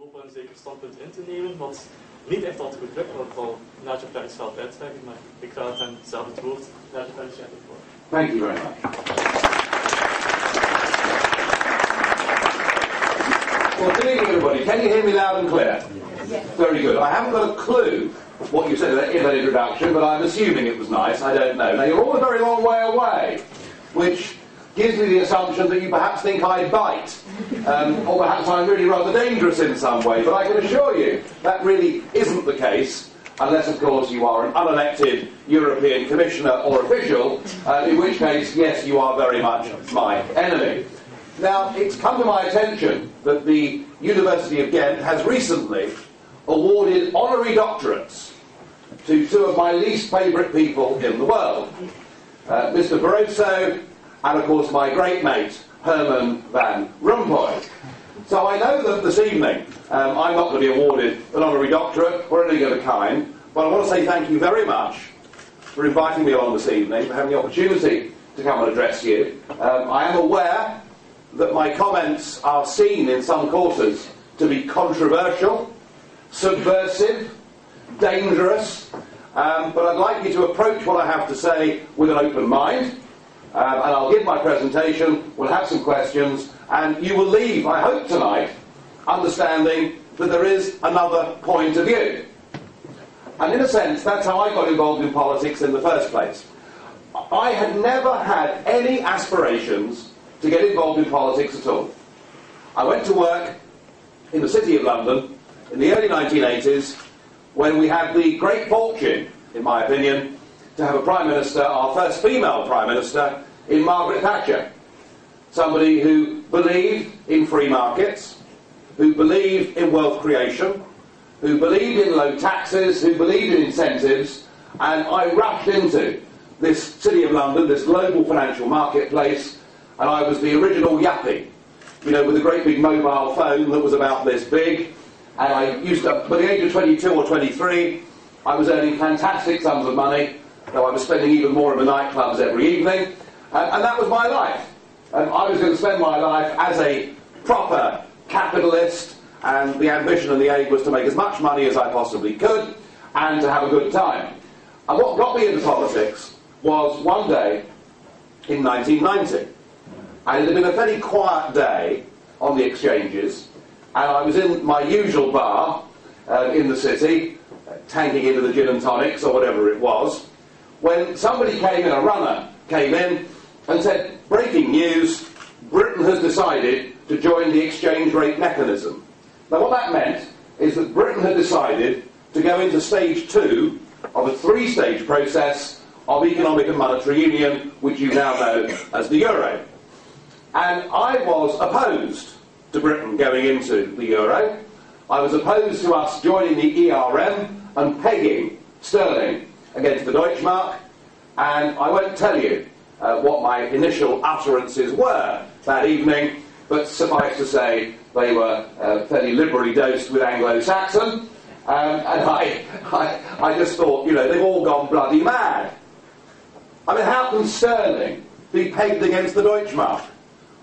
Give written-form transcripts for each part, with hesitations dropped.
hoop wel een zeker standpunt in te nemen, want niet echt altijd goed lukt, want vooral Nigel Farage zal het uitleggen, maar ik ga hem zelf het woord. Nigel Farage, jij hebt het woord. Thank you very much. Well, good evening, everybody. Can you hear me loud and clear? Yes. Very good. I haven't got a clue what you said in that introduction, but I'm assuming it was nice. I don't know. Now, you're all a very long way away, which gives me the assumption that you perhaps think I bite, or perhaps I'm really rather dangerous in some way, but I can assure you that really isn't the case, unless, of course, you are an unelected European Commissioner or official, in which case, yes, you are very much my enemy. Now, it's come to my attention that the University of Ghent has recently awarded honorary doctorates to two of my least favourite people in the world, Mr. Barroso and, of course, my great mate, Herman van Rompuy. So I know that this evening I'm not going to be awarded an honorary doctorate or anything of the kind, but I want to say thank you very much for inviting me along this evening, for having the opportunity to come and address you. I am aware that my comments are seen in some quarters to be controversial, subversive, dangerous, but I'd like you to approach what I have to say with an open mind, and I'll give my presentation, we'll have some questions, and you will leave, I hope tonight, understanding that there is another point of view. And in a sense, that's how I got involved in politics in the first place. I had never had any aspirations to get involved in politics at all. I went to work in the City of London in the early 1980s when we had the great fortune, in my opinion, to have a Prime Minister, our first female Prime Minister, in Margaret Thatcher. Somebody who believed in free markets, who believed in wealth creation, who believed in low taxes, who believed in incentives, and I rushed into this City of London, this global financial marketplace, and I was the original yuppie, you know, with a great big mobile phone that was about this big, and I used to, by the age of 22 or 23, I was earning fantastic sums of money, though I was spending even more in the nightclubs every evening, and that was my life. I was going to spend my life as a proper capitalist, and the ambition and the aim was to make as much money as I possibly could, and to have a good time. And what got me into politics was one day in 1990. And it had been a fairly quiet day on the exchanges, and I was in my usual bar in the city, tanking into the gin and tonics or whatever it was, when somebody came in, a runner came in and said, breaking news, Britain has decided to join the exchange rate mechanism. Now what that meant is that Britain had decided to go into stage 2 of a 3-stage process of economic and monetary union, which you now know as the euro. And I was opposed to Britain going into the euro. I was opposed to us joining the ERM and pegging sterling against the Deutschmark, and I won't tell you what my initial utterances were that evening, but suffice to say they were fairly liberally dosed with Anglo-Saxon, and I just thought, you know, they've all gone bloody mad. I mean, how can sterling be pegged against the Deutschmark?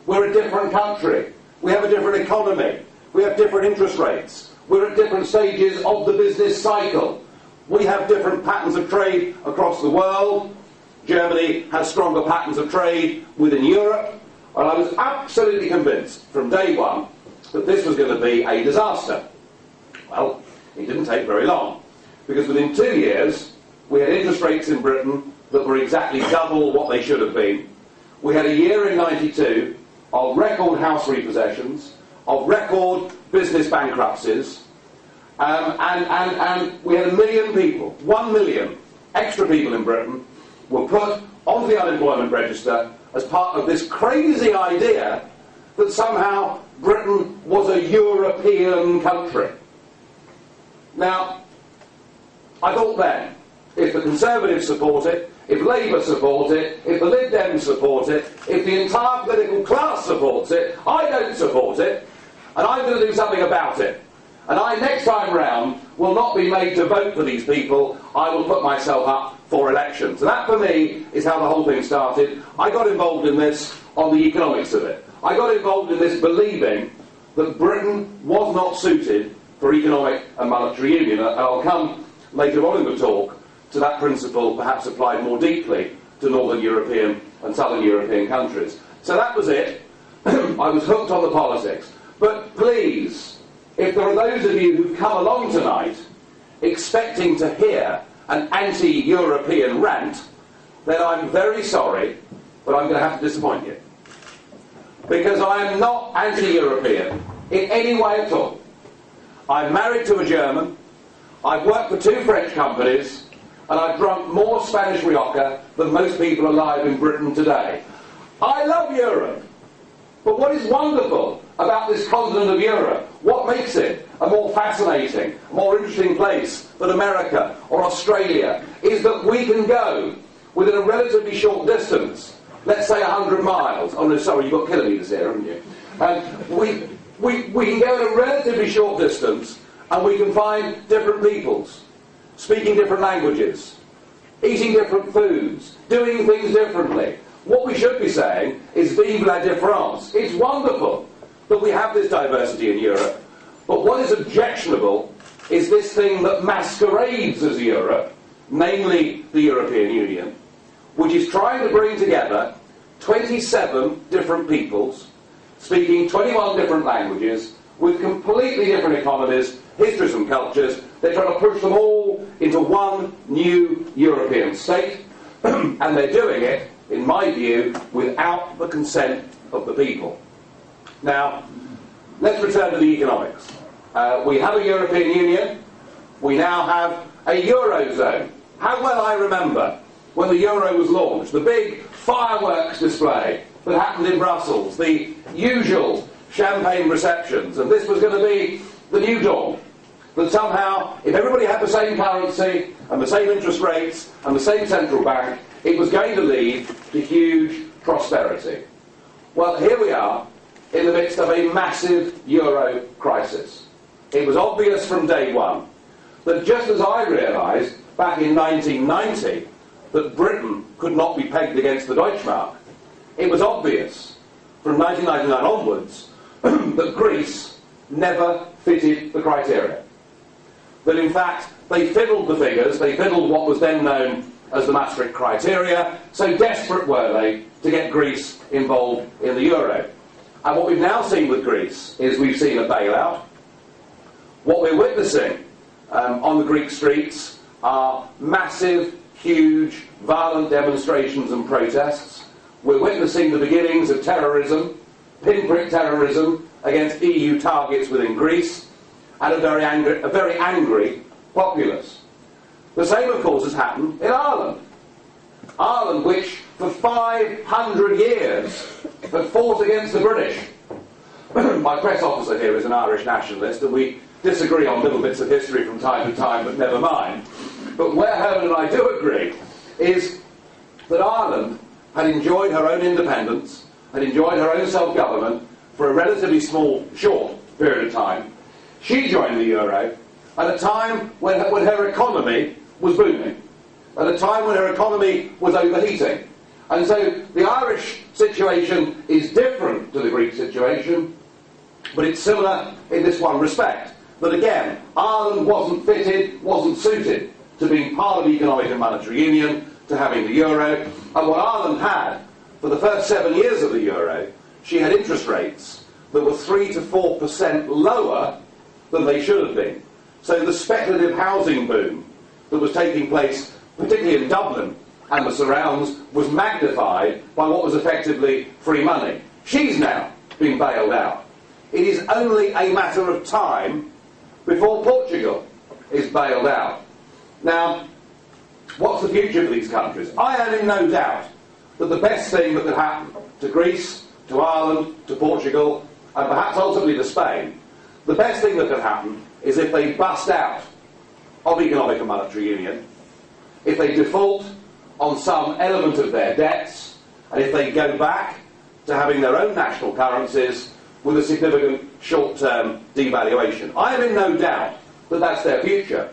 We're a different country. We have a different economy. We have different interest rates. We're at different stages of the business cycle. We have different patterns of trade across the world. Germany has stronger patterns of trade within Europe. And I was absolutely convinced from day one that this was going to be a disaster. Well, it didn't take very long, because within 2 years we had interest rates in Britain that were exactly double what they should have been. We had a year in 92 of record house repossessions, of record business bankruptcies, and we had 1 million people, 1 million extra people in Britain were put onto the unemployment register as part of this crazy idea that somehow Britain was a European country. Now, I thought then, if the Conservatives support it, if Labour support it, if the Lib Dems support it, if the entire political class supports it, I don't support it, and I'm going to do something about it. And I, next time round, will not be made to vote for these people. I will put myself up for election. So that, for me, is how the whole thing started. I got involved in this on the economics of it. I got involved in this believing that Britain was not suited for economic and monetary union. And I'll come later on in the talk to that principle perhaps applied more deeply to Northern European and Southern European countries. So that was it. I was hooked on the politics. But please, if there are those of you who've come along tonight expecting to hear an anti-European rant, then I'm very sorry, but I'm going to have to disappoint you. Because I am not anti-European in any way at all. I'm married to a German, I've worked for 2 French companies, and I've drunk more Spanish Rioja than most people alive in Britain today. I love Europe. But what is wonderful about this continent of Europe, what makes it a more fascinating, more interesting place than America or Australia, is that we can go within a relatively short distance, let's say 100 miles. Oh no, sorry, you've got kilometres here, haven't you? And we can go in a relatively short distance and we can find different peoples, speaking different languages, eating different foods, doing things differently. What we should be saying is vive la différence. It's wonderful that we have this diversity in Europe, but what is objectionable is this thing that masquerades as Europe, namely the European Union, which is trying to bring together 27 different peoples, speaking 21 different languages, with completely different economies, histories and cultures. They're trying to push them all into one new European state, and they're doing it, in my view, without the consent of the people. Now, let's return to the economics. We have a European Union. We now have a Eurozone. How well I remember when the Euro was launched, the big fireworks display that happened in Brussels, the usual champagne receptions, and this was going to be the new dawn. That somehow, if everybody had the same currency and the same interest rates and the same central bank, it was going to lead to huge prosperity. Well, here we are in the midst of a massive euro crisis. It was obvious from day one that just as I realised back in 1990 that Britain could not be pegged against the Deutschmark, it was obvious from 1999 onwards that Greece never fitted the criteria. That in fact they fiddled the figures, they fiddled what was then known as the Maastricht criteria, so desperate were they to get Greece involved in the euro. And what we've now seen with Greece is we've seen a bailout. What we're witnessing on the Greek streets are massive, huge, violent demonstrations and protests. We're witnessing the beginnings of terrorism, pinprick terrorism against EU targets within Greece, and a very angry populace. The same, of course, has happened in Ireland. Ireland, which for 500 years had fought against the British. My press officer here is an Irish nationalist, and we disagree on little bits of history from time to time, but never mind. But where Helen and I do agree is that Ireland had enjoyed her own independence, had enjoyed her own self-government for a relatively short period of time. She joined the euro at a time when her economy was booming, at a time when her economy was overheating. And so the Irish situation is different to the Greek situation, but it's similar in this one respect, that again, Ireland wasn't fitted, wasn't suited to being part of the economic and monetary union, to having the euro. And what Ireland had, for the first 7 years of the euro, she had interest rates that were 3 to 4% lower than they should have been. So the speculative housing boom that was taking place, particularly in Dublin and the surrounds, was magnified by what was effectively free money. She's now been bailed out. It is only a matter of time before Portugal is bailed out. Now, what's the future for these countries? I am in no doubt that the best thing that could happen to Greece, to Ireland, to Portugal, and perhaps ultimately to Spain, the best thing that could happen is if they bust out of economic and monetary union, if they default on some element of their debts, and if they go back to having their own national currencies with a significant short-term devaluation. I am in no doubt that that's their future.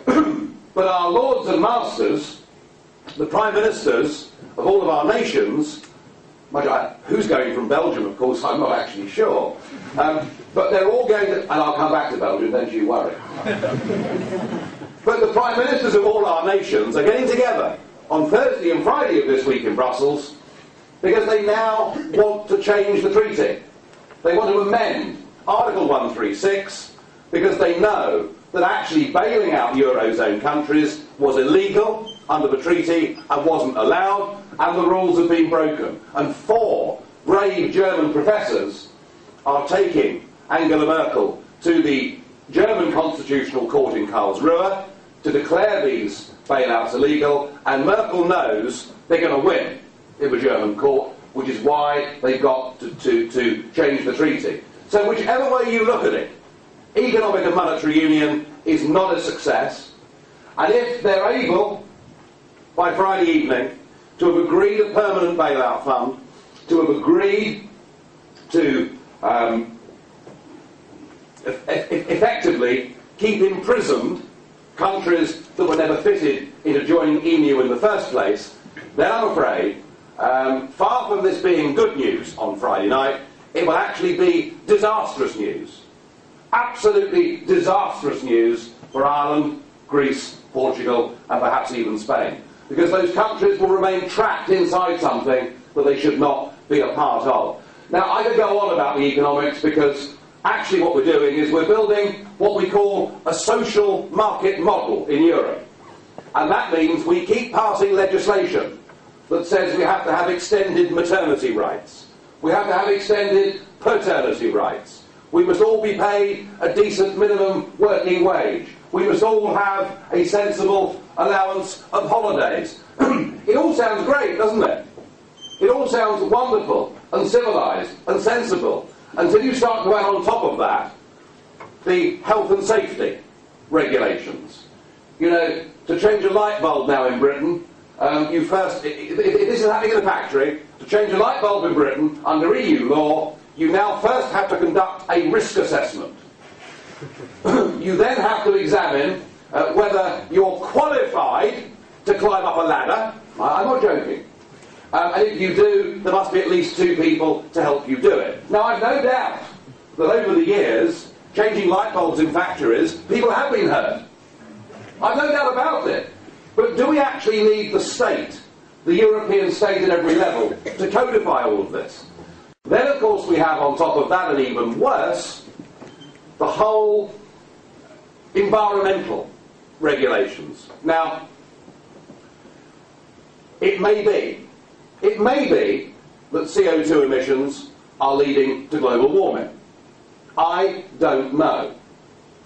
But our lords and masters, the prime ministers of all of our nations, Who's going from Belgium, of course, I'm not actually sure. But they're all going to, and I'll come back to Belgium, don't you worry. But the prime ministers of all our nations are getting together on Thursday and Friday of this week in Brussels because they now want to change the treaty. They want to amend Article 136 because they know that actually bailing out Eurozone countries was illegal under the treaty and wasn't allowed, and the rules have been broken. And 4 brave German professors are taking Angela Merkel to the German Constitutional Court in Karlsruhe to declare these bailouts illegal, and Merkel knows they're going to win in the German court, which is why they've got to change the treaty. So whichever way you look at it, economic and monetary union is not a success, and if they're able, by Friday evening, to have agreed a permanent bailout fund, to have agreed to effectively keep imprisoned countries that were never fitted into joining EMU in the first place, then I'm afraid, far from this being good news on Friday night, it will actually be disastrous news. Absolutely disastrous news for Ireland, Greece, Portugal, and perhaps even Spain. Because those countries will remain trapped inside something that they should not be a part of. Now, I could go on about the economics because actually what we're doing is we're building what we call a social market model in Europe. And that means we keep passing legislation that says we have to have extended maternity rights. We have to have extended paternity rights. We must all be paid a decent minimum working wage. We must all have a sensible allowance of holidays. It all sounds great, doesn't it? It all sounds wonderful and civilised and sensible until you start to add on top of that the health and safety regulations. You know, to change a light bulb now in Britain, you first, if this is happening in a factory, to change a light bulb in Britain under EU law, you now first have to conduct a risk assessment. You then have to examine whether you're qualified to climb up a ladder. I'm not joking. And if you do, there must be at least 2 people to help you do it. Now, I've no doubt that over the years, changing light bulbs in factories, people have been hurt. I've no doubt about it. But do we actually need the state, the European state at every level, to codify all of this? Then, of course, we have on top of that, and even worse, the whole environmental regulations. Now, it may be that CO2 emissions are leading to global warming. I don't know.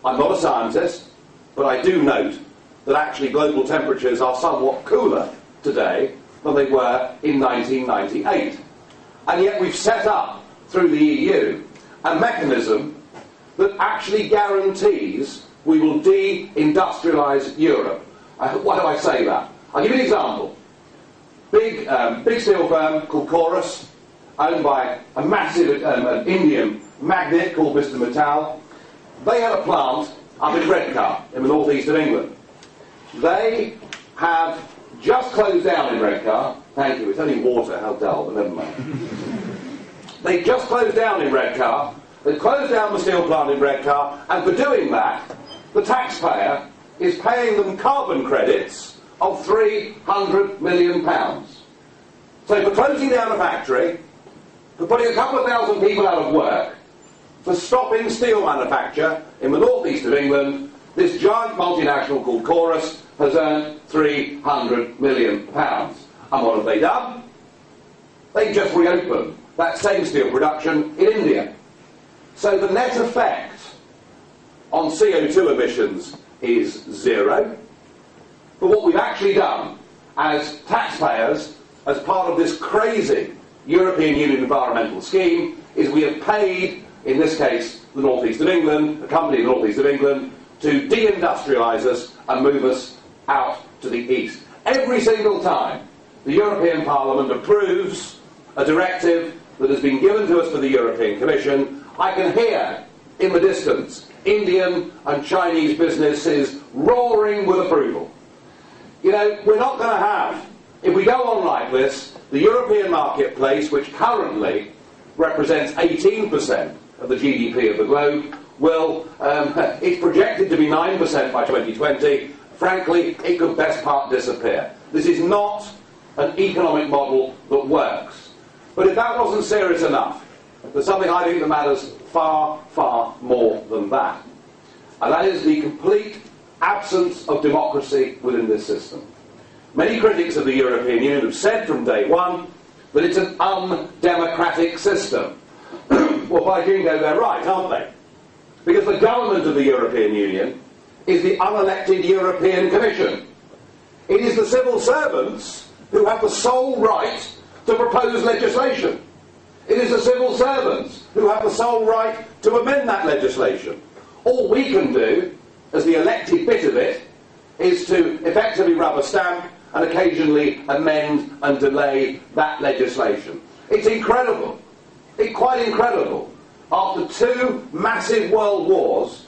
I'm not a scientist, but I do note that actually global temperatures are somewhat cooler today than they were in 1998. And yet we've set up, through the EU, a mechanism that actually guarantees we will de-industrialise Europe. Why do I say that? I'll give you an example. Big steel firm called Chorus, owned by a massive Indian magnate called Mr. Mittal. They had a plant up in Redcar, in the northeast of England. They have just closed down in Redcar. Thank you, it's only water, how dull, but never mind. They just closed down in Redcar. They closed down the steel plant in Redcar, and for doing that, the taxpayer is paying them carbon credits of £300 million. So for closing down a factory, for putting a couple of thousand people out of work, for stopping steel manufacture in the northeast of England, this giant multinational called Chorus has earned £300 million. And what have they done? They just reopened that same steel production in India. So the net effect on CO2 emissions is 0. But what we've actually done as taxpayers, as part of this crazy European Union environmental scheme, is we have paid, in this case, the northeast of England, a company in the northeast of England, to de-industrialise us and move us out to the east. Every single time the European Parliament approves a directive that has been given to us by the European Commission, I can hear in the distance Indian and Chinese businesses roaring with approval. You know, we're not going to have if we go on like this, the European marketplace, which currently represents 18% of the GDP of the globe, will, it's projected to be 9% by 2020. Frankly, it could best part disappear. This is not an economic model that works. But if that wasn't serious enough, there's something I think that matters far, far more than that. And that is the complete absence of democracy within this system. Many critics of the European Union have said from day one that it's an undemocratic system. Well, by jingo, they're right, aren't they? Because the government of the European Union is the unelected European Commission. It is the civil servants who have the sole right to propose legislation. It is the civil servants who have the sole right to amend that legislation. All we can do, as the elected bit of it, is to effectively rubber stamp and occasionally amend and delay that legislation. It's incredible. It's quite incredible. After two massive world wars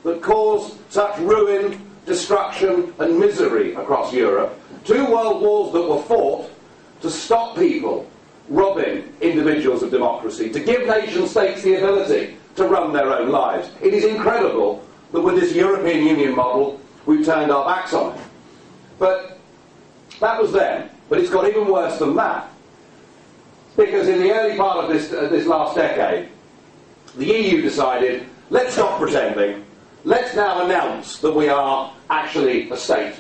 that caused such ruin, destruction and misery across Europe, two world wars that were fought to stop people robbing individuals of democracy, to give nation states the ability to run their own lives. It is incredible that with this European Union model we've turned our backs on it. But that was then. But it's got even worse than that. Because in the early part of this last decade, the EU decided, let's stop pretending, let's now announce that we are actually a state.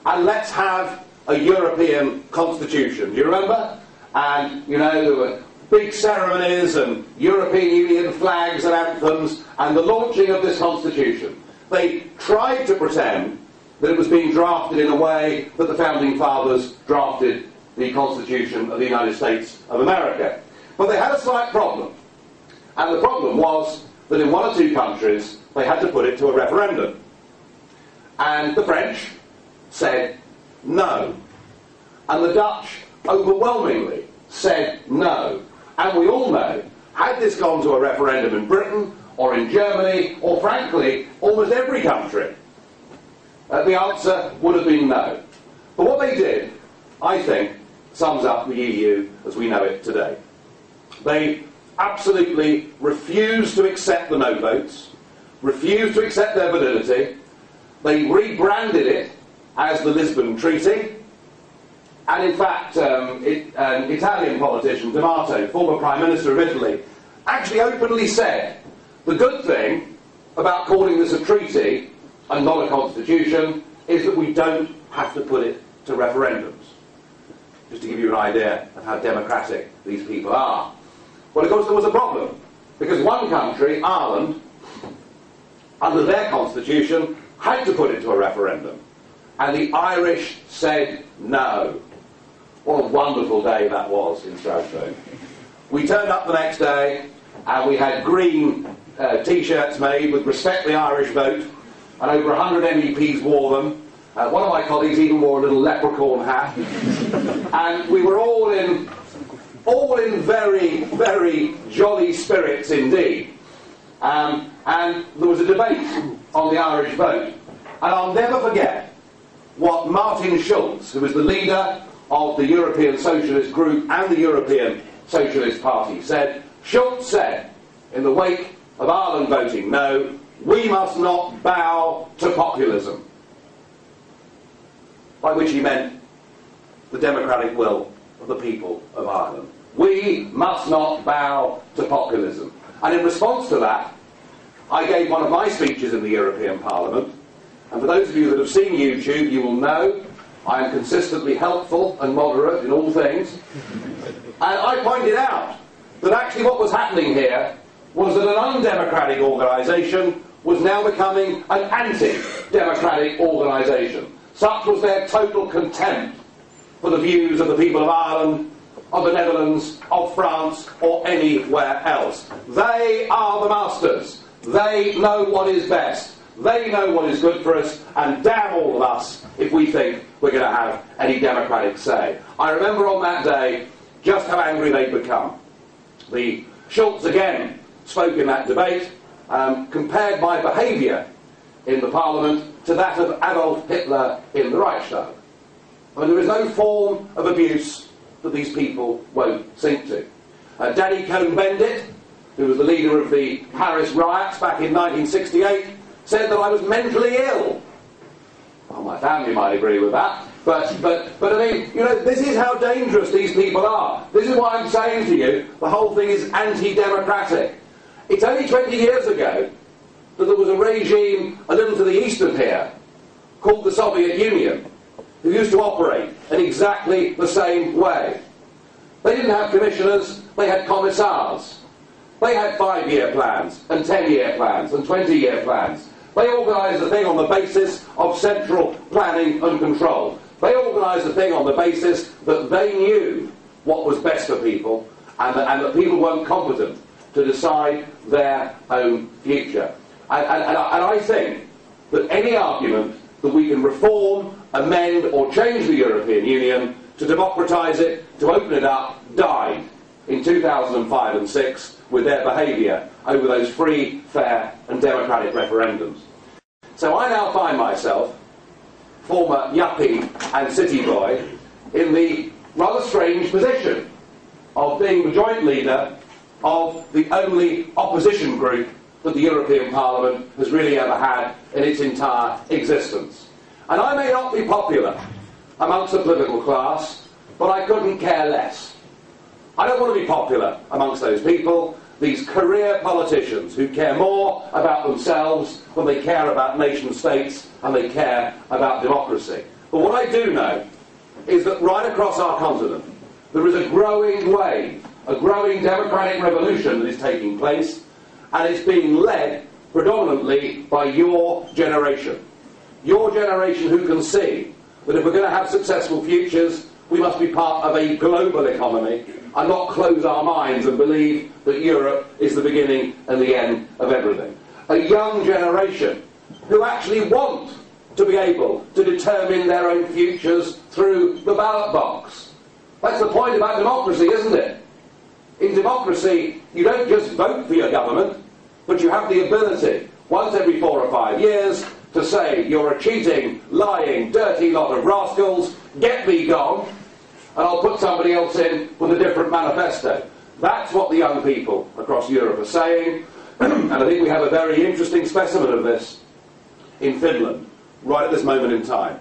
And let's have a European constitution. Do you remember? And, you know, there were big ceremonies and European Union flags and anthems and the launching of this constitution. They tried to pretend that it was being drafted in a way that the Founding Fathers drafted the Constitution of the United States of America. But they had a slight problem. And the problem was that in one or two countries they had to put it to a referendum. And the French said no. And the Dutch overwhelmingly said no. And we all know, had this gone to a referendum in Britain or in Germany or frankly almost every country, the answer would have been no. But what they did, I think, sums up the EU as we know it today. They absolutely refused to accept the no votes, refused to accept their validity. They rebranded it as the Lisbon Treaty. And in fact, an Italian politician, D'Amato, former Prime Minister of Italy, actually openly said the good thing about calling this a treaty and not a constitution is that we don't have to put it to referendums. Just to give you an idea of how democratic these people are. Well, of course, there was a problem, because one country, Ireland, under their constitution, had to put it to a referendum. And the Irish said no. What a wonderful day that was in Strasbourg. We turned up the next day, and we had green T-shirts made with Respect the Irish Vote, and over 100 MEPs wore them. One of my colleagues even wore a little leprechaun hat. And we were all in very, very jolly spirits indeed. And there was a debate on the Irish vote. And I'll never forget what Martin Schulz, who was the leader of the European Socialist Group and the European Socialist Party, said. Schulz said, in the wake of Ireland voting no, we must not bow to populism. By which he meant the democratic will of the people of Ireland. We must not bow to populism. And in response to that, I gave one of my speeches in the European Parliament. And for those of you that have seen YouTube, you will know I am consistently helpful and moderate in all things. And I pointed out that actually what was happening here was that an undemocratic organisation was now becoming an anti-democratic organisation. Such was their total contempt for the views of the people of Ireland, of the Netherlands, of France, or anywhere else. They are the masters. They know what is best. They know what is good for us, and damn all of us if we think we're going to have any democratic say. I remember on that day just how angry they'd become. The Schulz again spoke in that debate, compared my behaviour in the Parliament to that of Adolf Hitler in the Reichstag. I mean, there is no form of abuse that these people won't sink to. Danny Cohn-Bendit, who was the leader of the Paris riots back in 1968, said that I was mentally ill. Well, my family might agree with that. But I mean, you know, this is how dangerous these people are. This is what I'm saying to you. The whole thing is anti-democratic. It's only 20 years ago that there was a regime a little to the east of here called the Soviet Union who used to operate in exactly the same way. They didn't have commissioners, they had commissars. They had 5-year plans and 10-year plans and 20-year plans. They organised the thing on the basis of central planning and control. They organised the thing on the basis that they knew what was best for people and that people weren't competent to decide their own future. And I think that any argument that we can reform, amend or change the European Union to democratise it, to open it up, died in 2005 and 6 with their behaviour over those free, fair and democratic referendums. So I now find myself, former yuppie and city boy, in the rather strange position of being the joint leader of the only opposition group that the European Parliament has really ever had in its entire existence. And I may not be popular amongst the political class, but I couldn't care less. I don't want to be popular amongst those people, these career politicians who care more about themselves than they care about nation states and they care about democracy. But what I do know is that right across our continent there is a growing wave, a growing democratic revolution that is taking place, and it's being led predominantly by your generation. Your generation who can see that if we're going to have successful futures, we must be part of a global economy and not close our minds and believe that Europe is the beginning and the end of everything. A young generation who actually want to be able to determine their own futures through the ballot box. That's the point about democracy, isn't it? In democracy, you don't just vote for your government, but you have the ability, once every 4 or 5 years, to say, you're a cheating, lying, dirty lot of rascals, get me gone, and I'll put somebody else in with a different manifesto. That's what the young people across Europe are saying, and I think we have a very interesting specimen of this in Finland, right at this moment in time.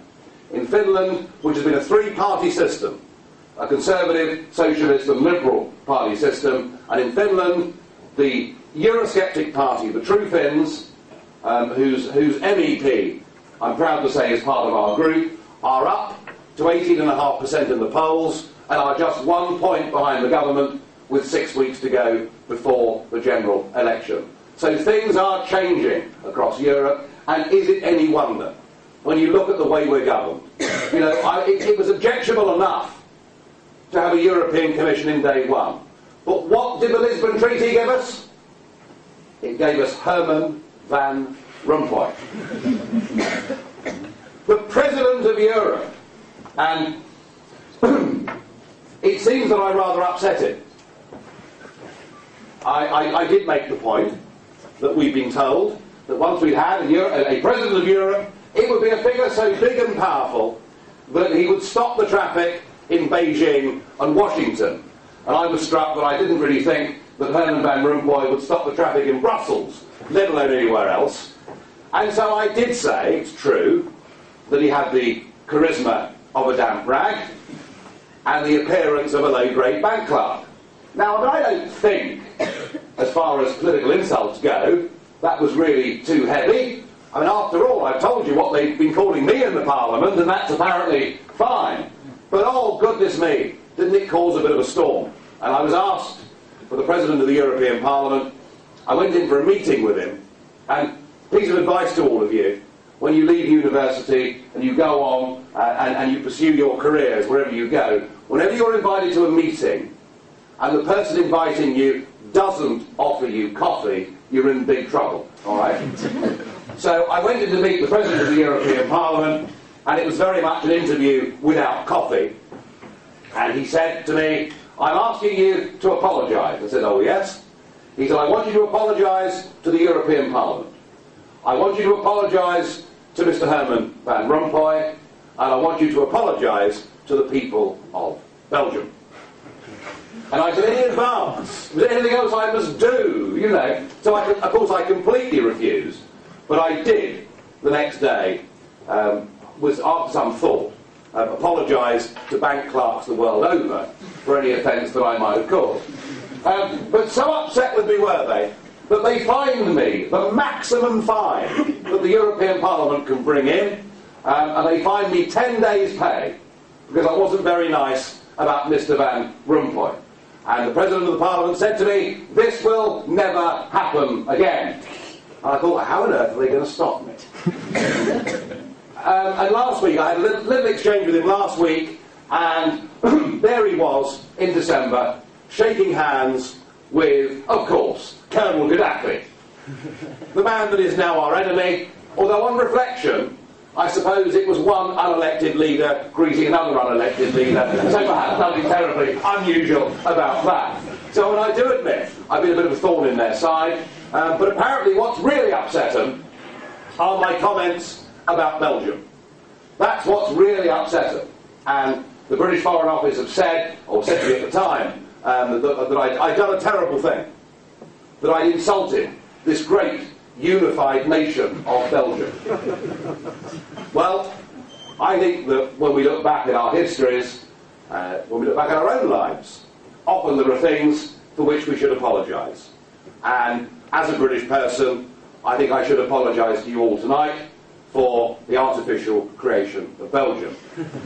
In Finland, which has been a 3-party system, a conservative, socialist and liberal party system, and in Finland, the Eurosceptic party, the True Finns, whose MEP, I'm proud to say is part of our group, are up to 18.5% in the polls and are just 1 point behind the government with 6 weeks to go before the general election. So things are changing across Europe, and is it any wonder when you look at the way we're governed? You know, it was objectionable enough to have a European Commission in day one. But what did the Lisbon Treaty give us? It gave us Herman Van Rompuy. The President of Europe. And it seems that I rather upset him. I did make the point that we've been told that once we had a President of Europe, it would be a figure so big and powerful that he would stop the traffic in Beijing and Washington. And I was struck that I didn't really think that Herman Van Rompuy would stop the traffic in Brussels, let alone anywhere else. And so I did say, it's true, that he had the charisma of a damp rag and the appearance of a low-grade bank clerk. Now, I don't think, as far as political insults go, that was really too heavy. I mean, after all, I've told you what they've been calling me in the Parliament, and that's apparently fine. But oh, goodness me, didn't it cause a bit of a storm? And I was asked for the President of the European Parliament. I went in for a meeting with him, and piece of advice to all of you, when you leave university and you go on and you pursue your careers wherever you go, whenever you're invited to a meeting and the person inviting you doesn't offer you coffee, you're in big trouble, all right? So I went in to meet the President of the European Parliament, and it was very much an interview without coffee. And he said to me, I'm asking you to apologise. I said, oh yes? He said, I want you to apologise to the European Parliament. I want you to apologise to Mr. Herman Van Rompuy, and I want you to apologise to the people of Belgium. And I said, in advance, was there anything else I must do, you know? So, of course, I completely refused, but I did, the next day, was, after some thought, apologise to bank clerks the world over for any offence that I might have caused. But so upset with me were they, that they fined me the maximum fine that the European Parliament can bring in, and they fined me 10 days' pay, because I wasn't very nice about Mr Van Rompuy. And the President of the Parliament said to me, this will never happen again. And I thought, how on earth are they going to stop me? And last week, I had a little exchange with him last week, and there he was, in December, shaking hands with, of course, Colonel Gaddafi, the man that is now our enemy, although on reflection, I suppose it was one unelected leader greeting another unelected leader, so perhaps nothing terribly unusual about that. So, and I do admit, I've been a bit of a thorn in their side, but apparently what's really upset them are my comments about Belgium. That's what's really upset them. And the British Foreign Office have said, or said to me at the time, that I'd done a terrible thing, that I'd insulted this great unified nation of Belgium. Well, I think that when we look back at our histories, when we look back at our own lives, often there are things for which we should apologise. And as a British person, I think I should apologise to you all tonight for the artificial creation of Belgium.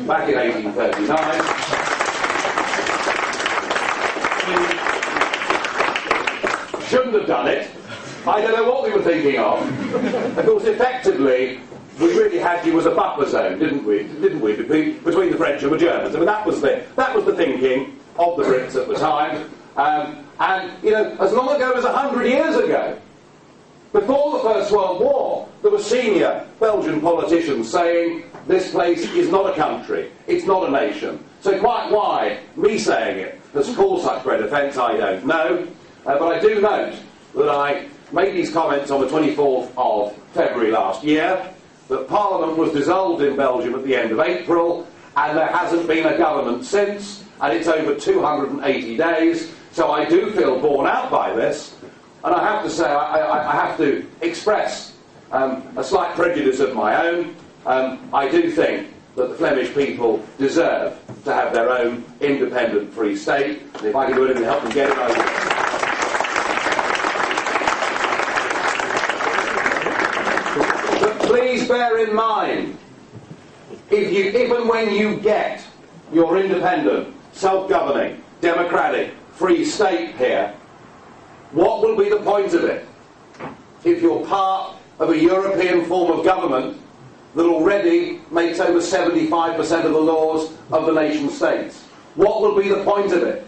Back in 1839, shouldn't have done it. I don't know what we were thinking of. Of course, effectively, we really had you as a buffer zone, didn't we? Between the French and the Germans. I mean, that was the thinking of the Brits at the time. And, you know, as long ago as 100 years ago, before the First World War, there were senior Belgian politicians saying, this place is not a country, it's not a nation. So quite why me saying it has caused such great offence, I don't know. But I do note that I made these comments on the 24th of February last year, that Parliament was dissolved in Belgium at the end of April, and there hasn't been a government since, and it's over 280 days, so I do feel borne out by this, and I have to say, I have to express a slight prejudice of my own. I do think that the Flemish people deserve to have their own independent free state, and if I can do anything to help them get it, I will. Please bear in mind, if and when you get your independent, self-governing, democratic, free state here, what will be the point of it if you're part of a European form of government that already makes over 75% of the laws of the nation states? What will be the point of it?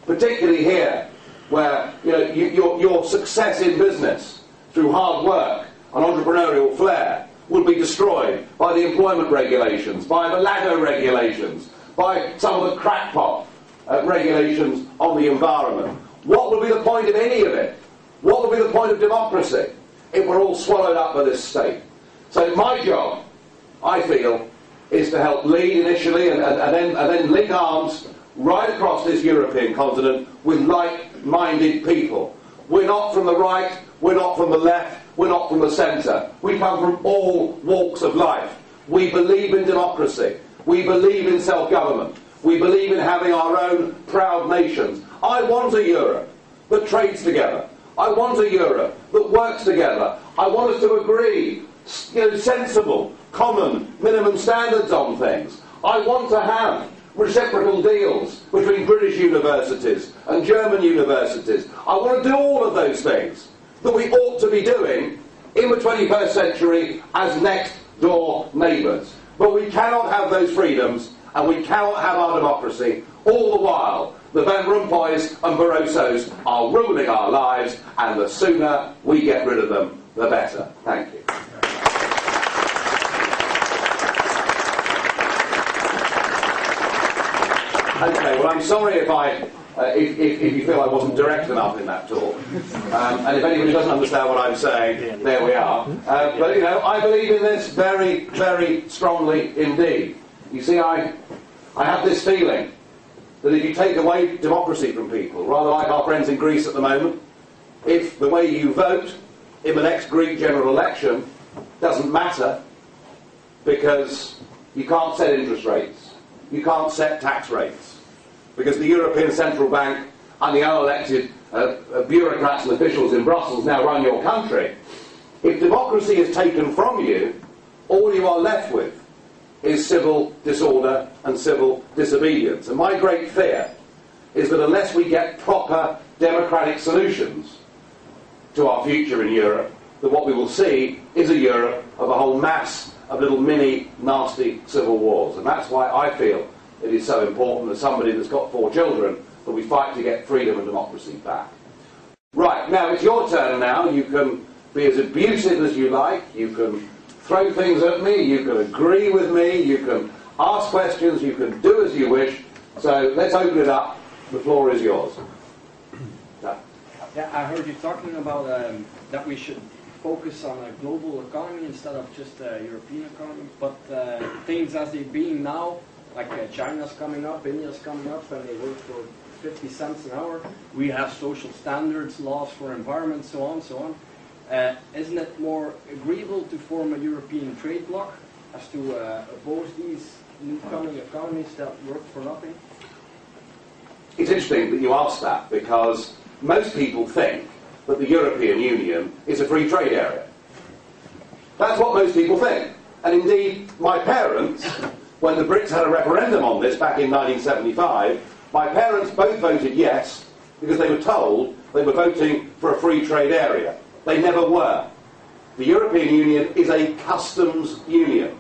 Particularly here, where your success in business through hard work and entrepreneurial flair would be destroyed by the employment regulations, by the LAGO regulations, by some of the crackpot regulations on the environment. What would be the point of any of it? What would be the point of democracy if we're all swallowed up by this state? So my job, I feel, is to help lead initially and then link arms right across this European continent with like-minded people. We're not from the right, we're not from the left, we're not from the centre. We come from all walks of life. We believe in democracy. We believe in self-government. We believe in having our own proud nations. I want a Europe that trades together. I want a Europe that works together. I want us to agree, sensible, common, minimum standards on things. I want to have reciprocal deals between British universities and German universities. I want to do all of those things that we ought to be doing in the 21st century as next-door neighbours. But we cannot have those freedoms, and we cannot have our democracy, all the while the Van Rompuys and Barrosos are ruling our lives, and the sooner we get rid of them, the better. Thank you. Okay, well, I'm sorry if if you feel I wasn't direct enough in that talk. And if anybody doesn't understand what I'm saying, there we are. But, you know, I believe in this very, very strongly indeed. You see, I have this feeling that if you take away democracy from people, rather like our friends in Greece at the moment, if the way you vote in the next Greek general election doesn't matter because you can't set interest rates, you can't set tax rates, because the European Central Bank and the unelected bureaucrats and officials in Brussels now run your country, if democracy is taken from you, all you are left with is civil disorder and civil disobedience. And my great fear is that unless we get proper democratic solutions to our future in Europe, that what we will see is a Europe of a whole mass of little mini nasty civil wars. And that's why I feel it is so important, as somebody that's got 4 children, that we fight to get freedom and democracy back. Right, now it's your turn now. You can be as abusive as you like, you can throw things at me, you can agree with me, you can ask questions, you can do as you wish. So let's open it up. The floor is yours. Yeah, I heard you talking about that we should focus on a global economy instead of just a European economy. But things as they're being now, like China's coming up, India's coming up, and they work for 50 cents an hour. We have social standards, laws for environment, so on, so on. Isn't it more agreeable to form a European trade bloc as to oppose these new coming economies that work for nothing? It's interesting that you ask that, because most people think that the European Union is a free trade area. That's what most people think. And indeed, my parents, when the Brits had a referendum on this back in 1975, my parents both voted yes, because they were told they were voting for a free trade area. They never were. The European Union is a customs union,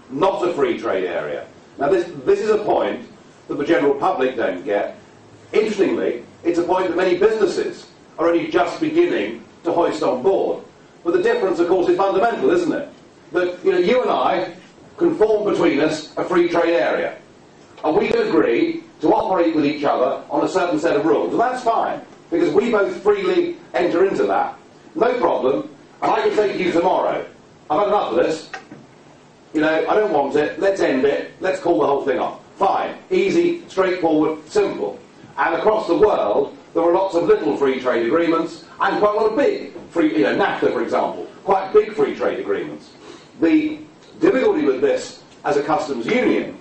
not a free trade area. Now this is a point that the general public don't get. Interestingly, it's a point that many businesses are only just beginning to hoist on board. But the difference, of course, is fundamental, isn't it? That, you know, you and I can form between us a free trade area. And we can agree to operate with each other on a certain set of rules. And that's fine, because we both freely enter into that. No problem. And I can say to you tomorrow, I've had enough of this. You know, I don't want it. Let's end it. Let's call the whole thing off. Fine. Easy, straightforward, simple. And across the world, there are lots of little free trade agreements and quite a lot of big free, you know, NAFTA, for example, quite big free trade agreements. The difficulty with this as a customs union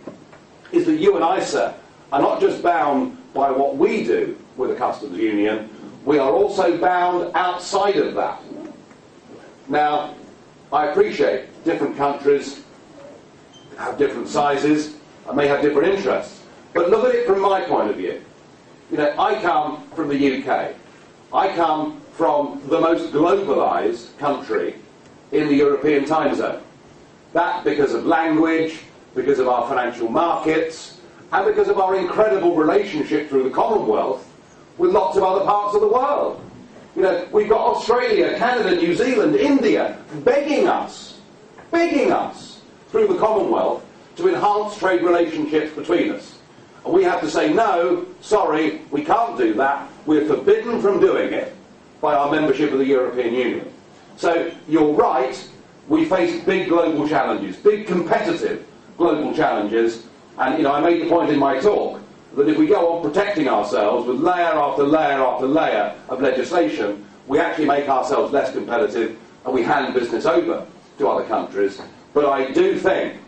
is that you and I, sir, are not just bound by what we do with a customs union, we are also bound outside of that. Now, I appreciate different countries have different sizes and may have different interests, but look at it from my point of view. You know, I come from the UK. I come from the most globalised country in the European time zone. That because of language, because of our financial markets, and because of our incredible relationship through the Commonwealth with lots of other parts of the world. You know, we've got Australia, Canada, New Zealand, India begging us through the Commonwealth to enhance trade relationships between us. And we have to say, no, sorry, we can't do that. We're forbidden from doing it by our membership of the European Union. So, you're right, we face big global challenges, big competitive global challenges. And, you know, I made the point in my talk that if we go on protecting ourselves with layer after layer after layer of legislation, we actually make ourselves less competitive and we hand business over to other countries. But I do think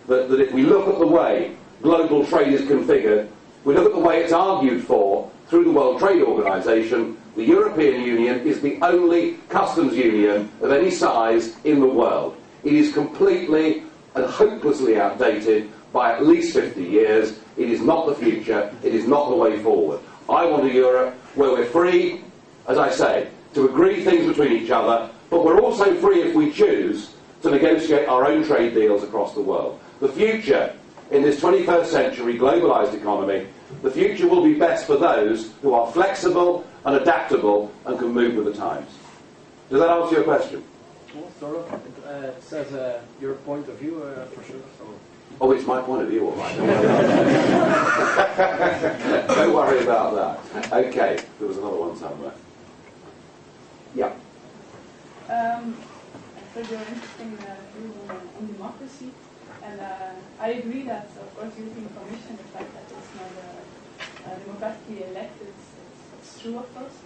that if we look at the way global trade is configured, we look at the way it's argued for through the World Trade Organization, the European Union is the only customs union of any size in the world. It is completely and hopelessly outdated by at least 50 years. It is not the future. It is not the way forward. I want a Europe where we're free, as I say, to agree things between each other, but we're also free, if we choose, to negotiate our own trade deals across the world. The future, in this 21st century globalised economy, the future will be best for those who are flexible and adaptable and can move with the times. Does that answer your question? Well, sort of. It says your point of view, for sure. So Oh, it's my point of view, all right. Don't worry about that. Don't worry about that. Okay, there was another one somewhere. Yeah. I heard your interesting view on democracy, and I agree that, of course, the European Commission, the fact that it's not democratically elected, it's true, of course.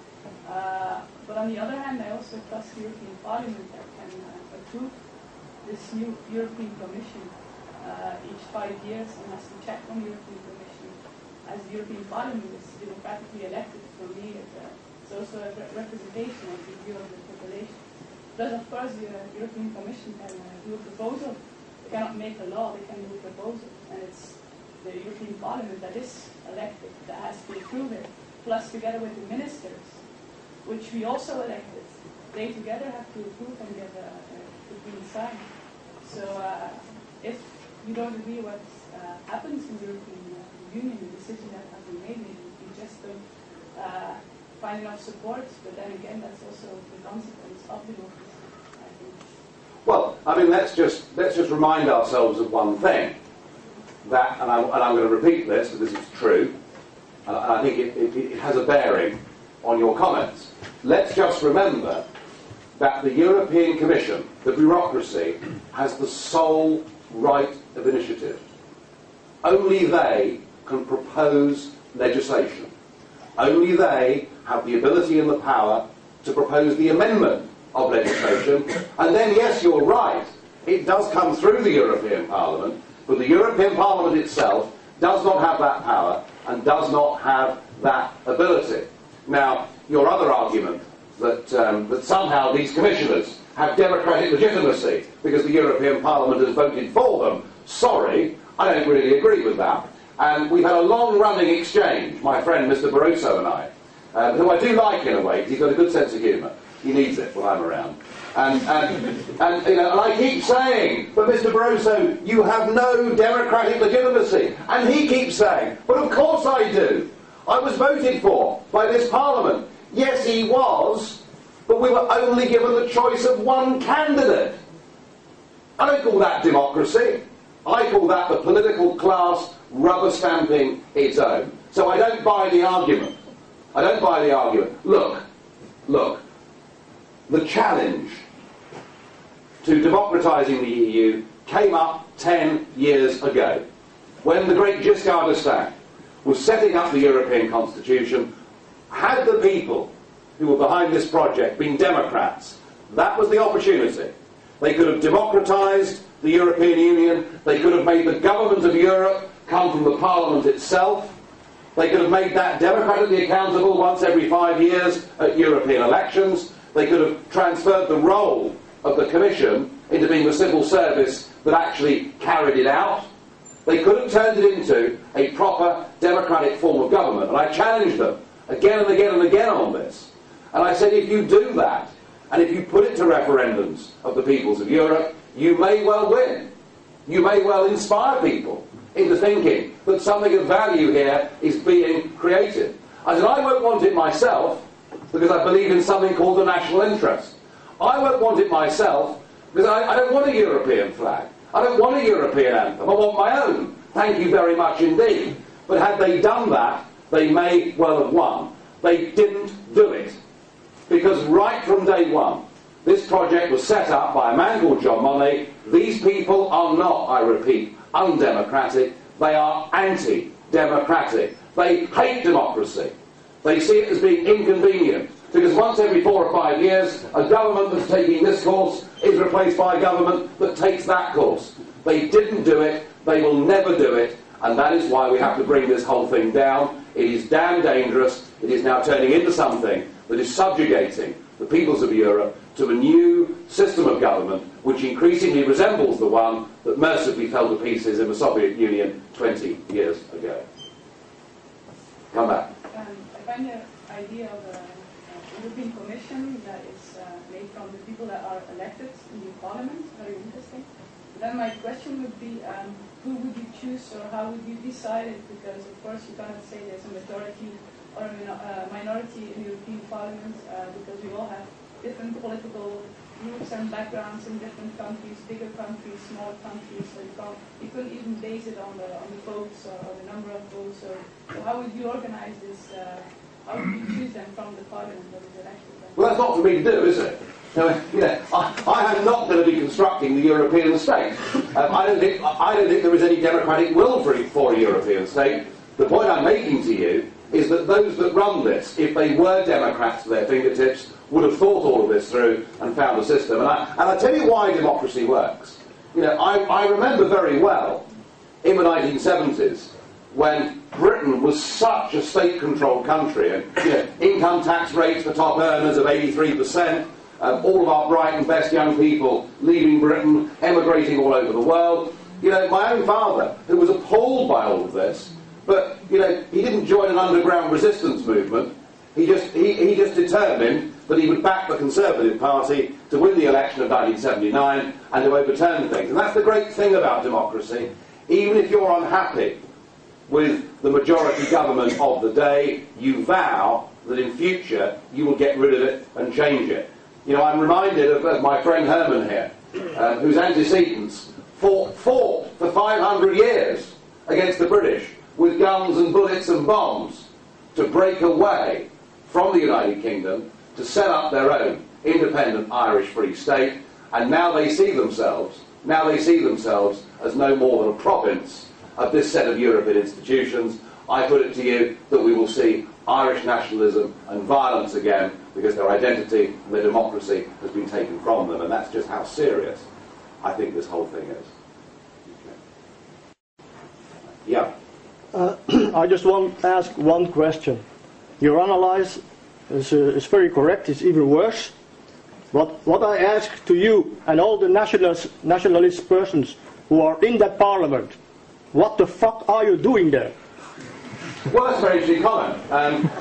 But on the other hand, I also trust the European Parliament that can approve this new European Commission each 5 years and has to check on the European Commission. As the European Parliament is democratically elected, for me it's also a representation of the view of the population. Plus, of course, the European Commission can do a proposal. They cannot make a law, they can do a proposal. And it's the European Parliament that is elected that has to approve it. Plus, together with the ministers, which we also elected, they together have to approve and get the green sign. So if you don't agree what happens in the European Union, the decision that has been made, maybe you just don't find enough support, but then again, that's also the consequence of democracy, I think. Well, I mean, let's just remind ourselves of one thing. That, and I'm going to repeat this, but this is true, and I think it has a bearing on your comments. Let's just remember that the European Commission, the bureaucracy, has the sole right of initiative. Only they can propose legislation. Only they have the ability and the power to propose the amendment of legislation. And then, yes, you're right, it does come through the European Parliament, but the European Parliament itself does not have that power and does not have that ability. Now, your other argument that somehow these commissioners have democratic legitimacy because the European Parliament has voted for them, sorry, I don't really agree with that. And we've had a long-running exchange, my friend Mr. Barroso and I, who I do like in a way, because he's got a good sense of humour. He needs it when I'm around. And I keep saying, but Mr. Barroso, you have no democratic legitimacy. And he keeps saying, but of course I do. I was voted for by this Parliament. Yes, he was, but we were only given the choice of one candidate. I don't call that democracy. I call that the political class rubber stamping its own. So I don't buy the argument. I don't buy the argument. Look. The challenge to democratising the EU came up 10 years ago, when the great Giscard d'Estaing was setting up the European Constitution. Had the people who were behind this project been Democrats, that was the opportunity. They could have democratised the European Union, they could have made the government of Europe come from the Parliament itself, they could have made that democratically accountable once every 5 years at European elections, they could have transferred the role of the Commission into being the civil service that actually carried it out. They could have turned it into a proper democratic form of government. And I challenged them again and again and again on this. And I said, if you do that, and if you put it to referendums of the peoples of Europe, you may well win. You may well inspire people into thinking that something of value here is being created. I said, I won't want it myself, because I believe in something called the national interest. I won't want it myself, because I don't want a European flag. I don't want a European anthem. I want my own. Thank you very much indeed. But had they done that, they may well have won. They didn't do it. Because right from day one, this project was set up by a man called John Monnet. These people are not, I repeat, undemocratic. They are anti-democratic. They hate democracy. They see it as being inconvenient. Because once every 4 or 5 years, a government that's taking this course is replaced by a government that takes that course. They didn't do it, they will never do it, and that is why we have to bring this whole thing down. It is damn dangerous. It is now turning into something that is subjugating the peoples of Europe to a new system of government which increasingly resembles the one that mercifully fell to pieces in the Soviet Union 20 years ago. Come back. I find the idea of a European Commission that is made from the people that are elected in the Parliament very interesting. Then my question would be, who would you choose, or how would you decide it? Because of course you cannot say there's a majority or a minority in the European Parliament, because we all have different political groups and backgrounds in different countries, bigger countries, smaller countries, so you couldn't even base it on the votes or the number of votes. So how would you organize this? How would you choose them from the parliament that is elected? Well, that's not for me to do, is it? I am not going to be constructing the European state. I don't think there is any democratic will for a European state. The point I'm making to you is that those that run this, if they were democrats to their fingertips, would have thought all of this through and found a system. And I tell you why democracy works. I remember very well in the 1970s when Britain was such a state-controlled country, and income tax rates for top earners of 83%, all of our bright and best young people leaving Britain, emigrating all over the world. My own father, who was appalled by all of this, but he didn't join an underground resistance movement. He just determined that he would back the Conservative Party to win the election of 1979 and to overturn things. And that's the great thing about democracy. Even if you're unhappy with the majority government of the day, you vow that in future you will get rid of it and change it. I'm reminded of my friend Herman here, whose antecedents fought for 500 years against the British with guns and bullets and bombs to break away from the United Kingdom to set up their own independent Irish Free State, and now they see themselves as no more than a province of this set of European institutions. I put it to you that we will see Irish nationalism and violence again because their identity and their democracy has been taken from them, and that's just how serious I think this whole thing is. Yeah. I just want to ask one question. Your analysis is very correct, it's even worse. What I ask to you and all the nationalist persons who are in that parliament, what the fuck are you doing there? Well, that's a very interesting comment.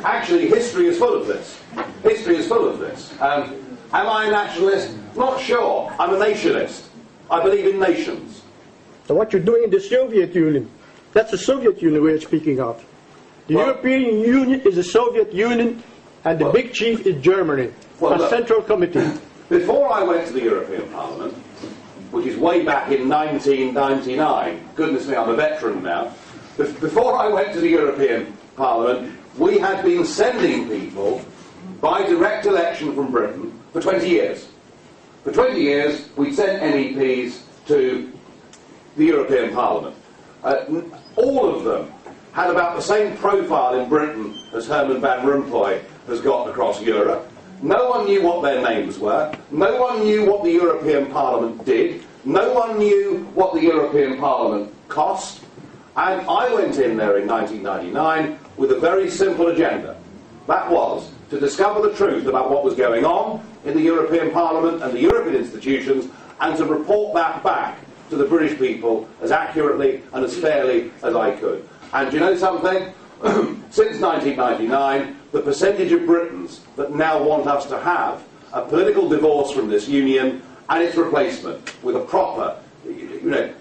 Actually, history is full of this. History is full of this. Am I a nationalist? Not sure. I'm a nationalist. I believe in nations. So what you're doing in the Soviet Union, that's the Soviet Union we're speaking of. The European Union is the Soviet Union, and the big chief is Germany, a central committee. Before I went to the European Parliament, which is way back in 1999, goodness me, I'm a veteran now. Before I went to the European Parliament, we had been sending people by direct election from Britain for 20 years. For 20 years, we'd sent MEPs to the European Parliament. All of them had about the same profile in Britain as Herman Van Rompuy has got across Europe. No one knew what their names were. No one knew what the European Parliament did. No one knew what the European Parliament cost. And I went in there in 1999 with a very simple agenda. That was to discover the truth about what was going on in the European Parliament and the European institutions, and to report that back to the British people as accurately and as fairly as I could. And do you know something? Since 1999, the percentage of Britons that now want us to have a political divorce from this union and its replacement with a proper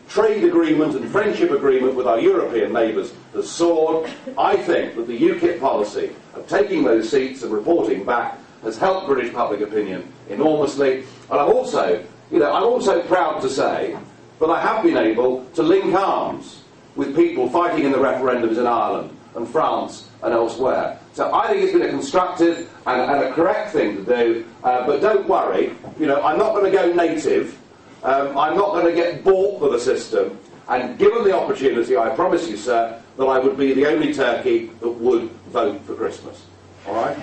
trade agreement and friendship agreement with our European neighbours has soared. I think that the UKIP policy of taking those seats and reporting back has helped British public opinion enormously. And I'm also proud to say that I have been able to link arms with people fighting in the referendums in Ireland and France and elsewhere. So I think it's been a constructive and a correct thing to do. But don't worry, I'm not going to go native. I'm not going to get bought for the system. And given the opportunity, I promise you, sir, that I would be the only turkey that would vote for Christmas. All right?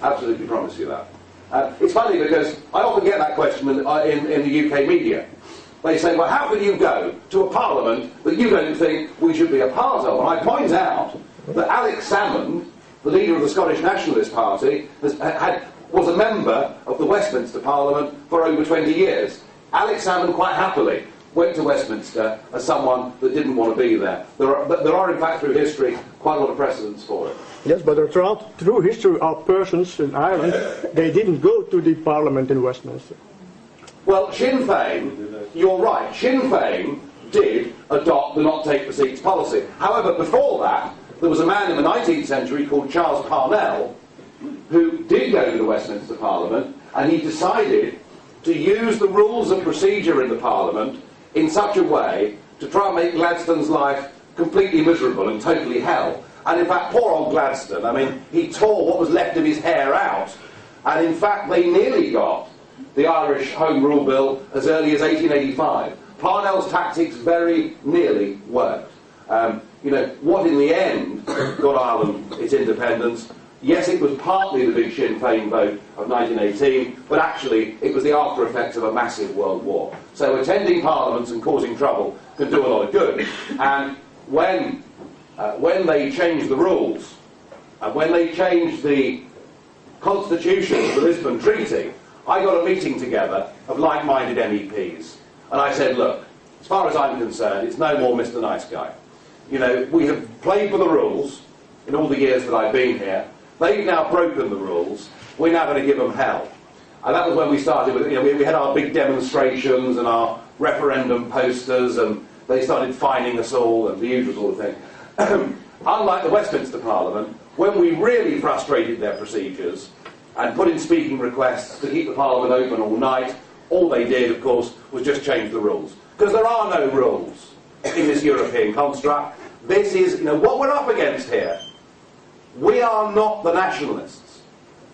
Absolutely promise you that. It's funny because I often get that question in the UK media. They say, well, how can you go to a parliament that you don't think we should be a part of? And I point out that Alex Salmond, the leader of the Scottish Nationalist Party, was a member of the Westminster Parliament for over 20 years. Alex Salmond quite happily went to Westminster as someone that didn't want to be there. There are, in fact, through history, quite a lot of precedents for it. Yes, but through history of persons in Ireland, they didn't go to the Parliament in Westminster. Well, Sinn Féin, you're right, Sinn Féin did adopt the not take the seats policy. However, before that, there was a man in the 19th century called Charles Parnell who did go to the Westminster Parliament, and he decided to use the rules of procedure in the Parliament in such a way to try and make Gladstone's life completely miserable and totally hell. And in fact, poor old Gladstone, I mean, he tore what was left of his hair out, and in fact they nearly got the Irish Home Rule Bill as early as 1885. Parnell's tactics very nearly worked. You know, what in the end got Ireland its independence? Yes, it was partly the big Sinn Féin vote of 1918, but actually it was the after effects of a massive world war. So attending parliaments and causing trouble can do a lot of good. And when they changed the rules, and when they changed the constitution of the Lisbon Treaty, I got a meeting together of like-minded MEPs. And I said, look, as far as I'm concerned, it's no more Mr. Nice Guy. You know, we have played by the rules in all the years that I've been here. They've now broken the rules. We're now going to give them hell. And that was when we started with, you know, we had our big demonstrations and our referendum posters, and they started fining us all and the usual sort of thing. Unlike the Westminster Parliament, when we really frustrated their procedures and put in speaking requests to keep the Parliament open all night, all they did, of course, was just change the rules. Because there are no rules in this European construct. This is, you know, what we're up against here. We are not the nationalists.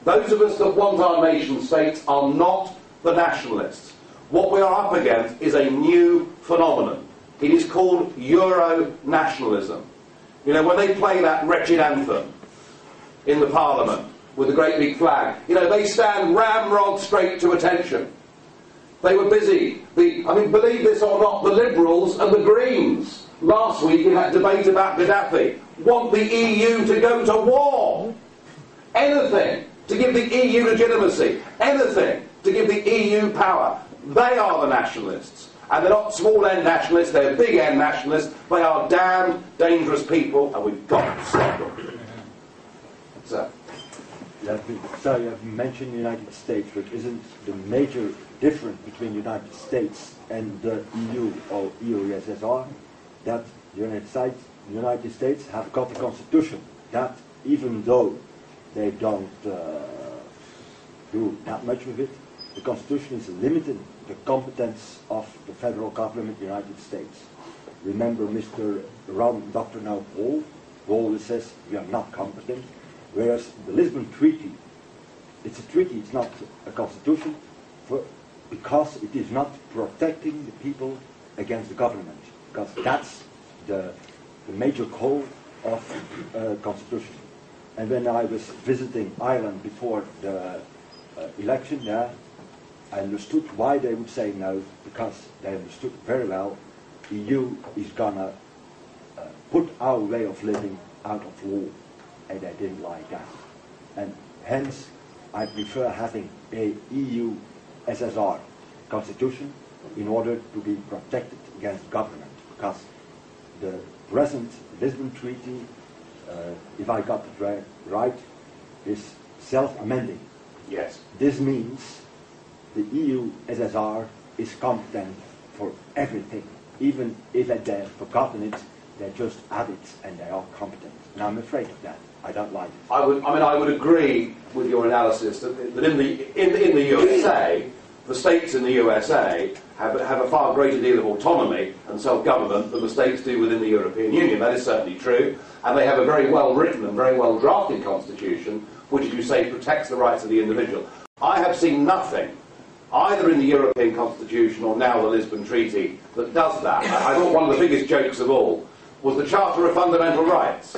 Those of us that want our nation states are not the nationalists. What we are up against is a new phenomenon. It is called Euro-nationalism. You know, when they play that wretched anthem in the Parliament with the great big flag, you know, they stand ramrod straight to attention. They were busy. I mean, believe this or not, the Liberals and the Greens last week in that debate about Gaddafi want the EU to go to war. Anything to give the EU legitimacy. Anything to give the EU power. They are the nationalists. And they're not small n nationalists, they're big N nationalists. They are damned dangerous people, and we've got to stop them. So. So you have mentioned the United States, but isn't the major difference between the United States and the EU or EU-USSR that the United States have got a constitution that, even though they don't do that much with it, the constitution is limiting the competence of the federal government of the United States. Remember Mr. Dr. Now Paul always says we are not competent, whereas the Lisbon Treaty, it's a treaty, it's not a constitution, because it is not protecting the people against the government, because that's the major goal of constitution. And when I was visiting Ireland before the election there, I understood why they would say no, because they understood very well the EU is gonna put our way of living out of law, and they didn't like that. And hence, I prefer having a EU-SSR constitution in order to be protected against government, because the present Lisbon Treaty, if I got it right, is self-amending. Yes. This means the EU-SSR is competent for everything. Even if they've forgotten it, they just add it and they are competent. And I'm afraid of that. I don't like it. I would agree with your analysis that in the USA, the states in the USA have a far greater deal of autonomy and self-government than the states do within the European Union. That is certainly true. And they have a very well-written and very well-drafted constitution, which, as you say, protects the rights of the individual. I have seen nothing, either in the European Constitution or now the Lisbon Treaty, that does that. I thought one of the biggest jokes of all was the Charter of Fundamental Rights.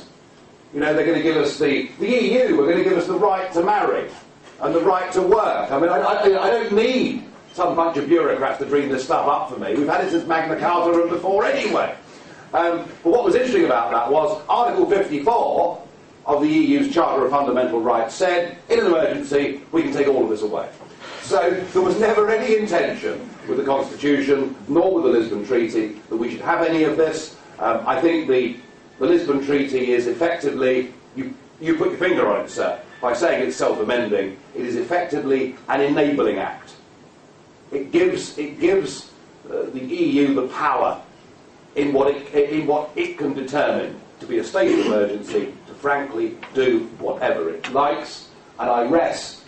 You know, they're going to give us the EU, we're going to give us the right to marry and the right to work. I mean, I don't need some bunch of bureaucrats to dream this stuff up for me. We've had it since Magna Carta and before anyway. But what was interesting about that was Article 54 of the EU's Charter of Fundamental Rights said, in an emergency, we can take all of this away. So there was never any intention with the Constitution, nor with the Lisbon Treaty, that we should have any of this. I think the Lisbon Treaty is effectively, you put your finger on it, sir, by saying it's self-amending. It is effectively an enabling act. It gives the EU the power in what it can determine to be a state of emergency, to frankly do whatever it likes. And I rest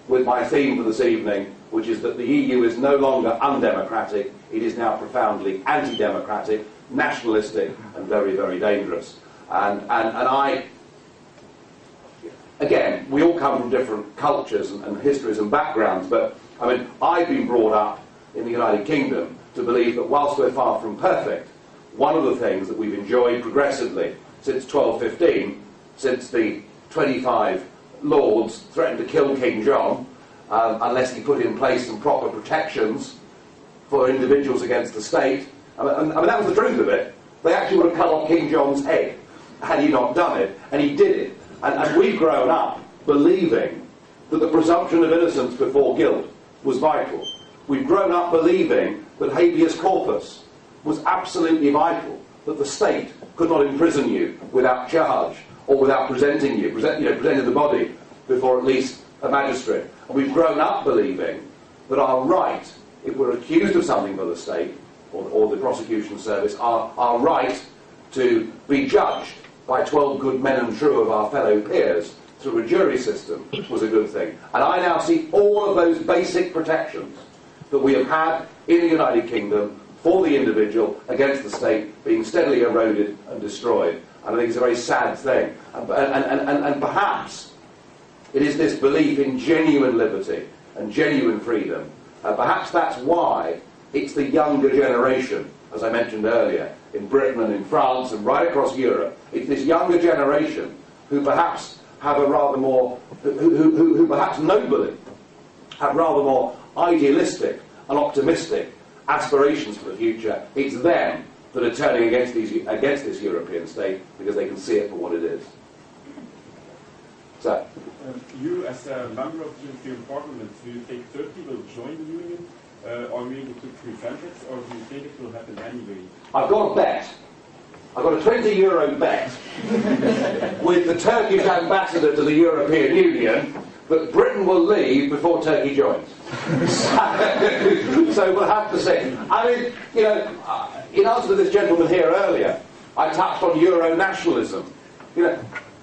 with my theme for this evening, which is that the EU is no longer undemocratic, it is now profoundly anti-democratic, nationalistic, and very, very dangerous. And I, again, we all come from different cultures and histories and backgrounds, but I mean, I've been brought up in the United Kingdom to believe that whilst we're far from perfect, one of the things that we've enjoyed progressively since 1215, since the 25 lords threatened to kill King John unless he put in place some proper protections for individuals against the state. I mean, that was the truth of it. They actually would have cut off King John's head had he not done it, and he did it. And we've grown up believing that the presumption of innocence before guilt was vital. We've grown up believing that habeas corpus was absolutely vital, that the state could not imprison you without charge or without presenting the body before at least a magistrate. And we've grown up believing that our right, if we're accused of something by the state or the prosecution service, our right to be judged by 12 good men and true of our fellow peers through a jury system was a good thing. And I now see all of those basic protections that we have had in the United Kingdom for the individual against the state being steadily eroded and destroyed. And I think it's a very sad thing. And perhaps it is this belief in genuine liberty and genuine freedom. Perhaps that's why it's the younger generation, as I mentioned earlier, in Britain and in France and right across Europe. It's this younger generation who perhaps have a rather more, who perhaps nobly have rather more idealistic and optimistic aspirations for the future. It's them that are turning against this European state because they can see it for what it is. So, you, as a member of the European Parliament, do you think Turkey will join the Union? Are we able to prevent it, or do you think it will happen anyway? I've got a bet. I've got a €20 bet with the Turkish ambassador to the European Union that Britain will leave before Turkey joins. So we'll have to see. I mean, you know, in answer to this gentleman here earlier, I touched on Euro-nationalism. You know,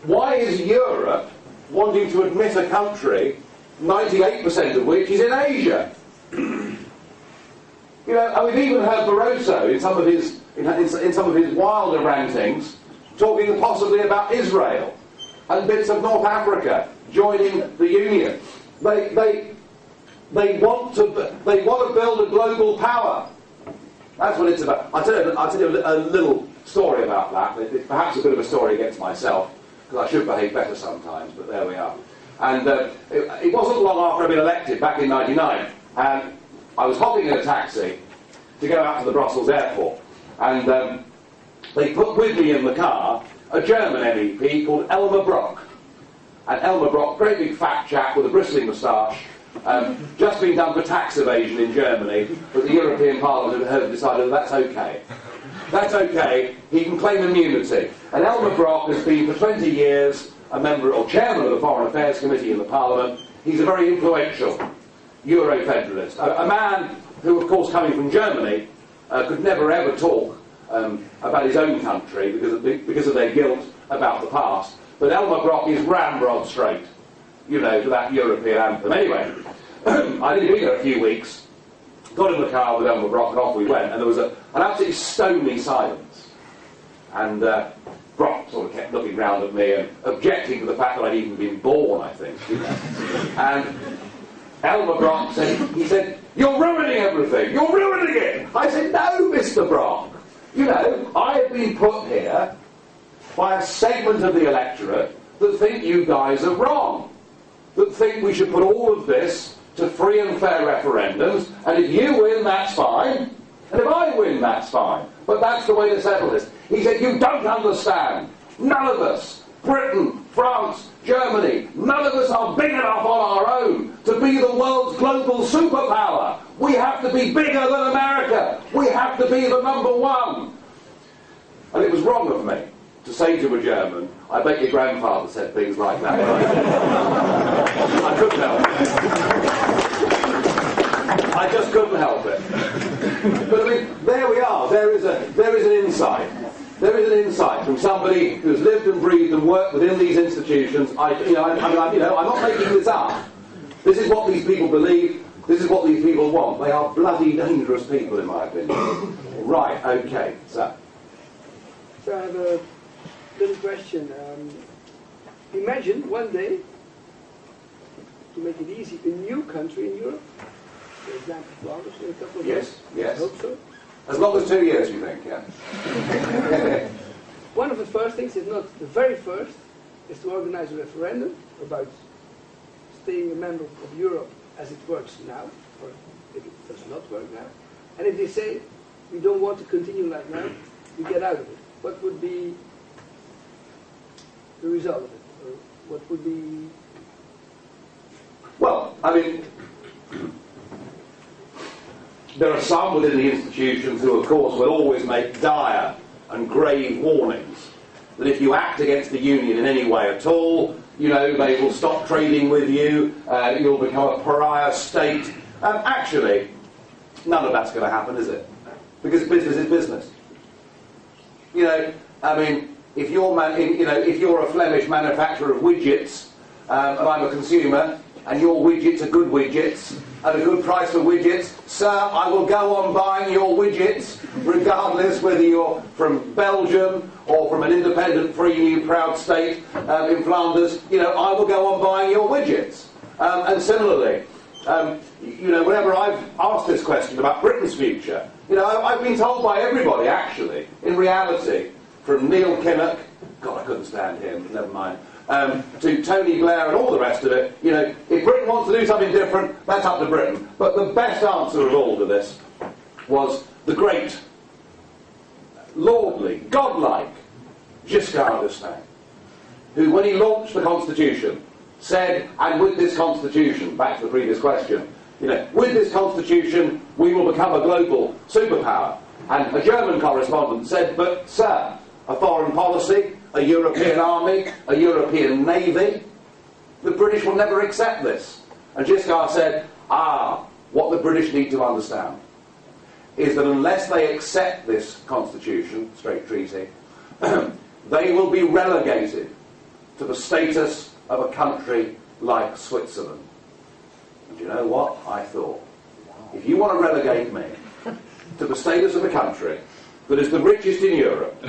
why is Europe wanting to admit a country, 98% of which is in Asia? You know, and we've even heard Barroso in some of his wilder rantings talking possibly about Israel and bits of North Africa joining the Union. They want to build a global power. That's what it's about. I'll tell you a little story about that. It's perhaps a bit of a story against myself, because I should behave better sometimes, but there we are. And it wasn't long after I'd been elected, back in '99, and I was hopping in a taxi to go out to the Brussels airport, and they put with me in the car a German MEP called Elmar Brok. And Elmar Brok, great big fat chap with a bristling moustache, just been done for tax evasion in Germany, but the European Parliament have decided that's okay. That's okay, he can claim immunity. And Elmar Brok has been for 20 years a member or chairman of the Foreign Affairs Committee in the Parliament. He's a very influential Euro-federalist. A man who, of course, coming from Germany, could never ever talk about his own country because of their guilt about the past. But Elmar Brok is ramrod straight, you know, to that European anthem. Anyway, I'd only been there a few weeks, got in the car with Elmar Brok and off we went, and there was an absolutely stony silence. And Brok sort of kept looking round at me and objecting to the fact that I'd even been born, I think. You know. And Elmar Brok said, "You're ruining everything, you're ruining it!" I said, "No, Mr. Brok. You know, I have been put here by a segment of the electorate that think you guys are wrong, that think we should put all of this to free and fair referendums, and if you win, that's fine, and if I win, that's fine. But that's the way to settle this." He said, "You don't understand. None of us, Britain, France, Germany, none of us are big enough on our own to be the world's global superpower. We have to be bigger than America. We have to be the #1. And it was wrong of me to say to a German, "I bet your grandfather said things like that." I couldn't help it. I just couldn't help it. But I mean, there we are. There is an insight. There is an insight from somebody who's lived and breathed and worked within these institutions. I'm not making this up. This is what these people believe. This is what these people want. They are bloody dangerous people, in my opinion. Right, okay, so. So I have a little question. Imagine one day, to make it easy, a new country in Europe, for example, Flanders in a couple of years. Yes. I hope so. As long as 2 years, you think, yeah. One of the first things, if not the very first, is to organize a referendum about staying a member of Europe as it works now, or if it does not work now. And if they say, we don't want to continue like now, we get out of it. What would be the result of it? Or what would be... Well, I mean, there are some within the institutions who, of course, will always make dire and grave warnings that if you act against the union in any way at all, you know, they will stop trading with you, you'll become a pariah state. Actually, none of that's going to happen, is it? Because business is business. You know, I mean, if you're a Flemish manufacturer of widgets, and I'm a consumer, and your widgets are good widgets, at a good price for widgets, sir, I will go on buying your widgets, regardless whether you're from Belgium or from an independent, free, new, proud state in Flanders. You know, I will go on buying your widgets. And similarly, you know, whenever I've asked this question about Britain's future, you know, I've been told by everybody, actually, in reality, from Neil Kinnock, God, I couldn't stand him, never mind, to Tony Blair and all the rest of it, you know, if Britain wants to do something different, that's up to Britain. But the best answer of all to this was the great, lordly, godlike Giscard d'Estaing, who, when he launched the Constitution, said, and with this Constitution, back to the previous question, you know, with this Constitution, we will become a global superpower. And a German correspondent said, but, sir, a foreign policy, a European army, a European navy, the British will never accept this. And Giscard said, what the British need to understand is that unless they accept this Constitution, straight treaty, they will be relegated to the status of a country like Switzerland. And you know what? I thought, if you want to relegate me to the status of a country that is the richest in Europe,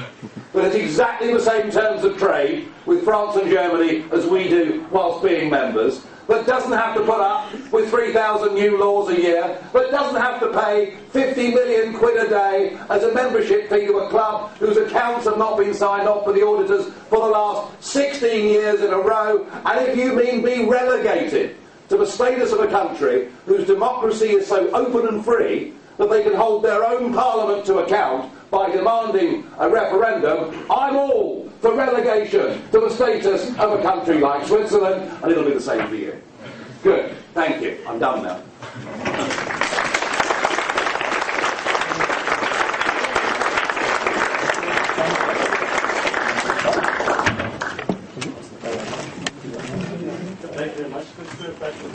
that has exactly the same terms of trade with France and Germany as we do whilst being members, that doesn't have to put up with 3,000 new laws a year, that doesn't have to pay 50 million quid a day as a membership fee to a club whose accounts have not been signed off by the auditors for the last 16 years in a row, and if you mean be relegated to the status of a country whose democracy is so open and free that they can hold their own parliament to account by demanding a referendum, I'm all for relegation to the status of a country like Switzerland, and it'll be the same for you. Good, thank you. I'm done now. Thank you very much, Mr. Patrick.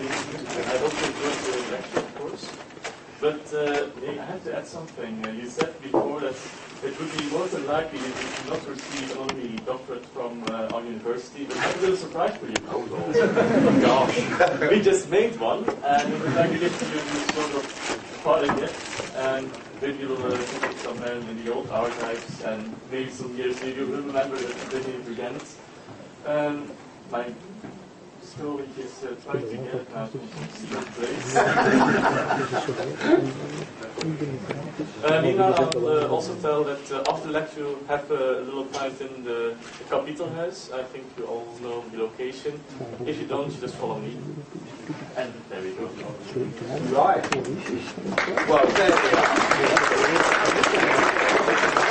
I hope you enjoyed the lecture, of course. But I have to add something. You said before that it would be more than likely that you should not receive only doctorate from our university, but I have a little surprise for you. Oh, Lord. Oh, gosh. We just made one, and we would like to give you sort of part of it, and maybe you'll put it somewhere in the old archives, and maybe some years later you'll remember that you didn't again. My colleague is trying to get it now to some secret place. Nina, I'll also tell that after the lecture you'll have a little pint in the Kapitelhuis. I think you all know the location. If you don't, you just follow me. And there we go. Right. Well, there we are.